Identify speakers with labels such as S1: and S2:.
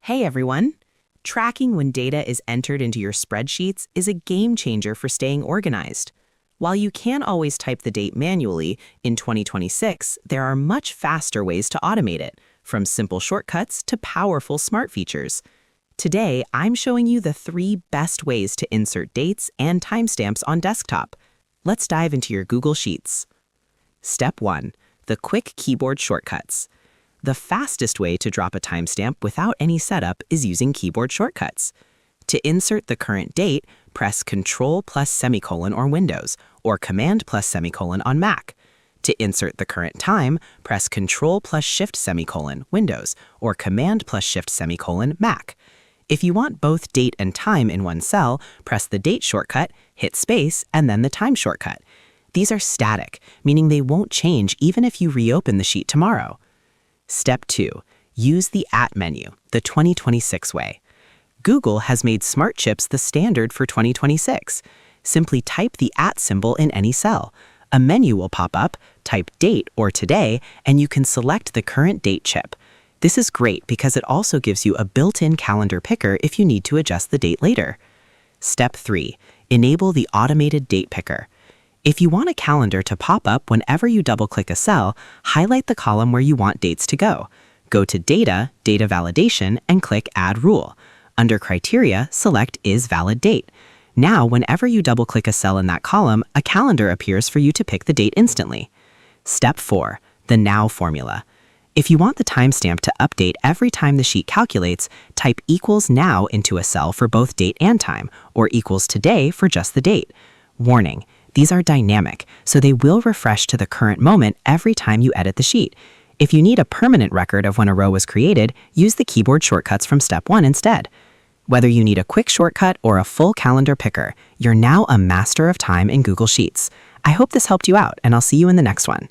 S1: Hey everyone! Tracking when data is entered into your spreadsheets is a game changer for staying organized. While you can always type the date manually, in 2026, there are much faster ways to automate it, from simple shortcuts to powerful smart features. Today, I'm showing you the 3 best ways to insert dates and timestamps on desktop. Let's dive into your Google Sheets. Step 1. The quick keyboard shortcuts. The fastest way to drop a timestamp without any setup is using keyboard shortcuts. To insert the current date, press Ctrl plus semicolon on Windows or Command plus semicolon on Mac. To insert the current time, press Ctrl plus Shift semicolon Windows or Command plus Shift semicolon Mac. If you want both date and time in one cell, press the date shortcut, hit space, and then the time shortcut. These are static, meaning they won't change even if you reopen the sheet tomorrow. Step 2. Use the @ menu, the 2026 way. Google has made Smart Chips the standard for 2026. Simply type the @ symbol in any cell. A menu will pop up, type date or today, and you can select the current date chip. This is great because it also gives you a built-in calendar picker if you need to adjust the date later. Step 3. Enable the automated date picker. If you want a calendar to pop up whenever you double-click a cell, highlight the column where you want dates to go. Go to Data, Data Validation, and click Add Rule. Under Criteria, select Is Valid Date. Now, whenever you double-click a cell in that column, a calendar appears for you to pick the date instantly. Step 4. The Now formula. If you want the timestamp to update every time the sheet calculates, type equals now into a cell for both date and time, or equals today for just the date. Warning: these are dynamic, so they will refresh to the current moment every time you edit the sheet. If you need a permanent record of when a row was created, use the keyboard shortcuts from Step 1 instead. Whether you need a quick shortcut or a full calendar picker, you're now a master of time in Google Sheets. I hope this helped you out, and I'll see you in the next one.